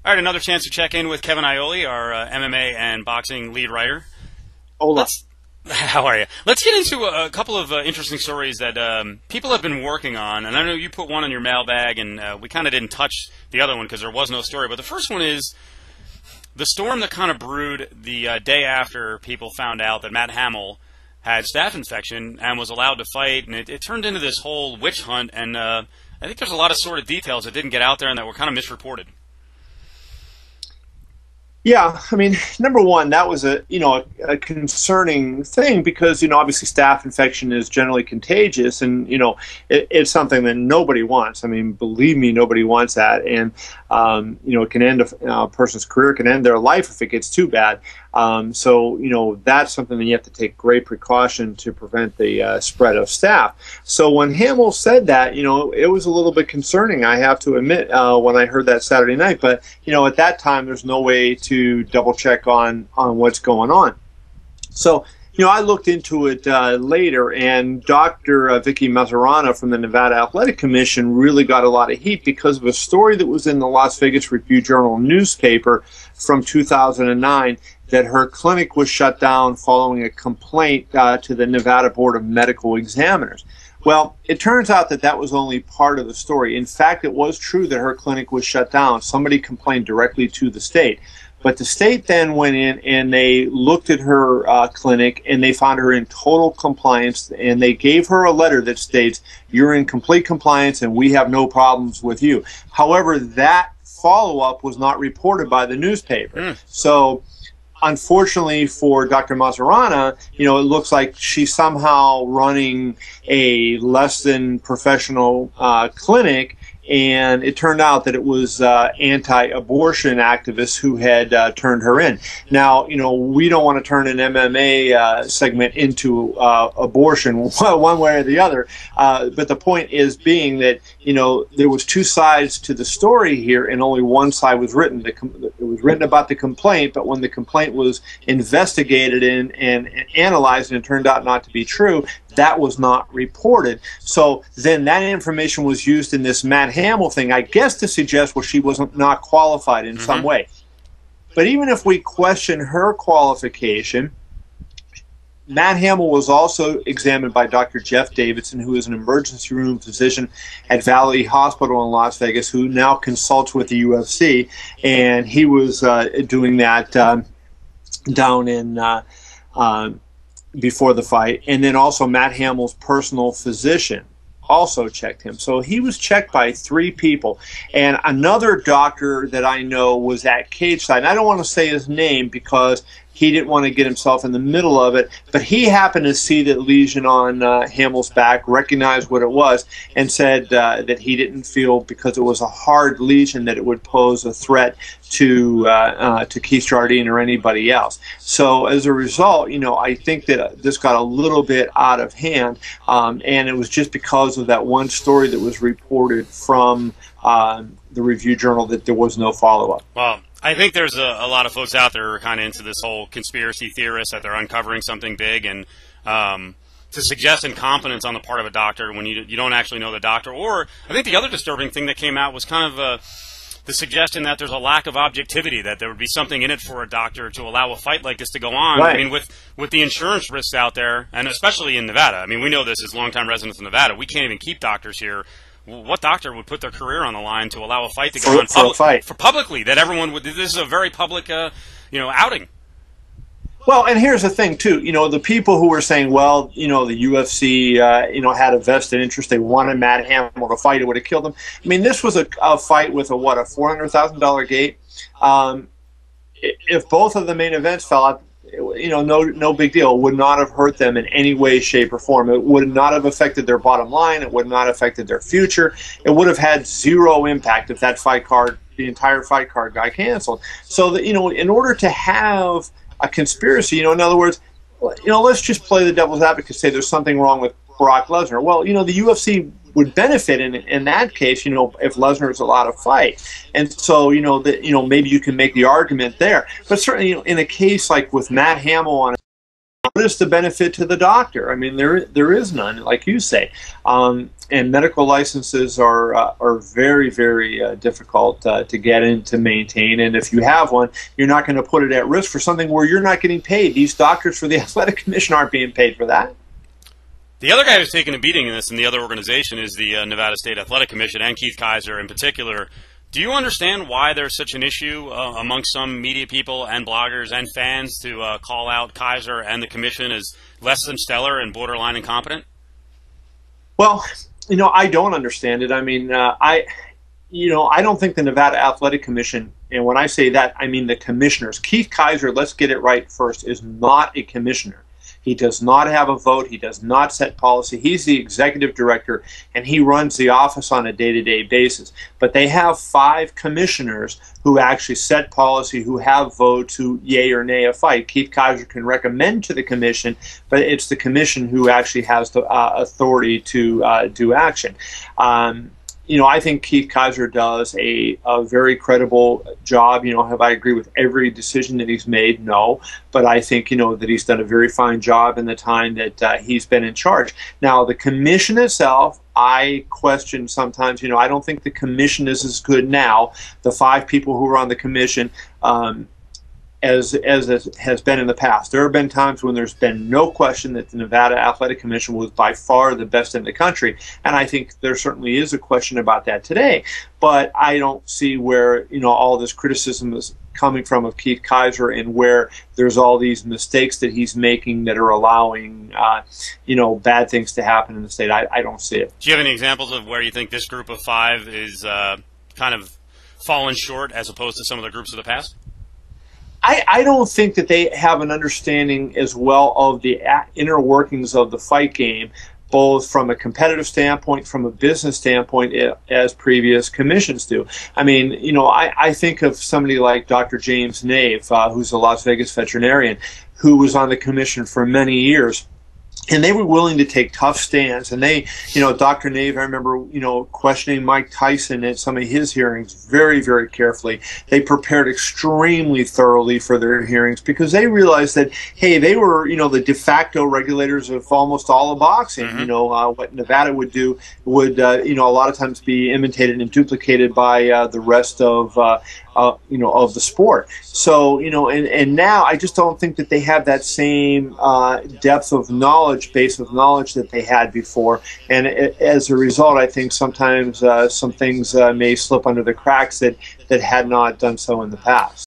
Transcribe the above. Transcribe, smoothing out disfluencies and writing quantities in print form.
All right, another chance to check in with Kevin Iole, our MMA and boxing lead writer. Hola. How are you? Let's get into a couple of interesting stories that people have been working on. And I know you put one in your mailbag, and we kind of didn't touch the other one because there was no story. But the first one is the storm that kind of brewed the day after people found out that Matt Hamill had staph infection and was allowed to fight. And it turned into this whole witch hunt. And I think there's a lot of sort of details that didn't get out there and that were kind of misreported. Yeah, I mean, number one, that was a concerning thing because obviously staph infection is generally contagious, and it's something that nobody wants. I mean, believe me, nobody wants that, and it can end a person's career, can end their life if it gets too bad. So that's something that you have to take great precaution to prevent the spread of staph. So when Hamill said that, it was a little bit concerning, I have to admit, when I heard that Saturday night. But at that time, there's no way to double check on what's going on. So I looked into it later, and Dr. Vicky Mazzarana from the Nevada Athletic Commission really got a lot of heat because of a story that was in the Las Vegas Review-Journal newspaper from 2009 that her clinic was shut down following a complaint to the Nevada Board of Medical Examiners. Well, it turns out that that was only part of the story. In fact, it was true that her clinic was shut down. Somebody complained directly to the state. But the state then went in and they looked at her clinic and they found her in total compliance, and they gave her a letter that states, "You're in complete compliance and we have no problems with you." However, that follow-up was not reported by the newspaper. So unfortunately for Dr. Mazzarana, it looks like she's somehow running a less than professional clinic. And it turned out that it was anti-abortion activists who had turned her in. Now, we don't want to turn an MMA segment into abortion one way or the other. But the point is being that, there was two sides to the story here, and only one side was written. It was written about the complaint, but when the complaint was investigated and analyzed and it turned out not to be true, that was not reported. So then that information was used in this Matt Hamill thing, I guess, to suggest, well, she wasn't not qualified in some way. But even if we question her qualification, Matt Hamill was also examined by Dr. Jeff Davidson, who is an emergency room physician at Valley Hospital in Las Vegas, who now consults with the UFC, and he was doing that down in before the fight. And then also Matt Hamill's personal physician also checked him. So he was checked by 3 people. And another doctor that I know was at cage side. And I don't want to say his name because he didn't want to get himself in the middle of it, but he happened to see that lesion on Hamill's back, recognized what it was, and said that he didn't feel, because it was a hard lesion, that it would pose a threat to Keith Jardine or anybody else. So as a result, I think that this got a little bit out of hand, and it was just because of that one story that was reported from the Review Journal that there was no follow-up. Well, I think there's a lot of folks out there who are kind of into this whole conspiracy theorist, that they're uncovering something big, and to suggest incompetence on the part of a doctor when you don't actually know the doctor. Or I think the other disturbing thing that came out was kind of the suggestion that there's a lack of objectivity, that there would be something in it for a doctor to allow a fight like this to go on. Right. I mean, with the insurance risks out there, and especially in Nevada. I mean, we know this as longtime residents of Nevada. We can't even keep doctors here. What doctor would put their career on the line to allow a fight to go on for publicly, that everyone would? This is a very public, outing. Well, and here's the thing too. The people who were saying, well, the UFC, had a vested interest. They wanted Matt Hamill to fight. It would have killed him. I mean, this was a fight with a $400,000 gate. If both of the main events fell out, no big deal. It would not have hurt them in any way, shape, or form. It would not have affected their bottom line. It would not have affected their future. It would have had zero impact if that fight card, the entire fight card, got canceled. So that, in order to have a conspiracy, in other words, let's just play the devil's advocate, say there's something wrong with Brock Lesnar. Well, the UFC would benefit in that case, if Lesnar is allowed to fight. And so, maybe you can make the argument there. But certainly, in a case like with Matt Hamill on what is the benefit to the doctor? I mean, there is none, like you say. And medical licenses are very, very difficult to get and to maintain. And if you have one, you're not going to put it at risk for something where you're not getting paid. These doctors for the athletic commission aren't being paid for that. The other guy who's taken a beating in this in the other organization is the Nevada State Athletic Commission and Keith Kaiser in particular. Do you understand why there's such an issue amongst some media people and bloggers and fans to call out Kaiser and the commission as less than stellar and borderline incompetent? Well, I don't understand it. I mean, I don't think the Nevada Athletic Commission, and when I say that, I mean the commissioners. Keith Kaiser, let's get it right first, is not a commissioner. He does not have a vote. He does not set policy. He's the executive director, and he runs the office on a day-to-day basis. But they have 5 commissioners who actually set policy, who have votes, who yay or nay a fight. Keith Kaiser can recommend to the commission, but it's the commission who actually has the authority to do action. I think Keith Kaiser does a very credible job. Have I agree with every decision that he's made? No. But I think, that he's done a very fine job in the time that he's been in charge. Now, the commission itself, I question sometimes, I don't think the commission is as good now. The 5 people who are on the commission, as it has been in the past. There have been times when there's been no question that the Nevada Athletic Commission was by far the best in the country, and I think there certainly is a question about that today. But I don't see where all this criticism is coming from of Keith Kaiser, and where there's all these mistakes that he's making that are allowing bad things to happen in the state. I don't see it. Do you have any examples of where you think this group of 5 is kind of fallen short as opposed to some of the groups of the past? I don't think that they have an understanding as well of the inner workings of the fight game, both from a competitive standpoint, from a business standpoint, as previous commissions do. I mean, I think of somebody like Dr. James Nave, who's a Las Vegas veterinarian, who was on the commission for many years. And they were willing to take tough stands. And they, Dr. Nave, I remember, questioning Mike Tyson at some of his hearings very, very carefully. They prepared extremely thoroughly for their hearings because they realized that, hey, they were, the de facto regulators of almost all of boxing. Mm-hmm. What Nevada would do would, a lot of times be imitated and duplicated by the rest of the sport. So, and now I just don't think that they have that same depth of knowledge, base of knowledge that they had before. And as a result, I think sometimes some things may slip under the cracks that had not done so in the past.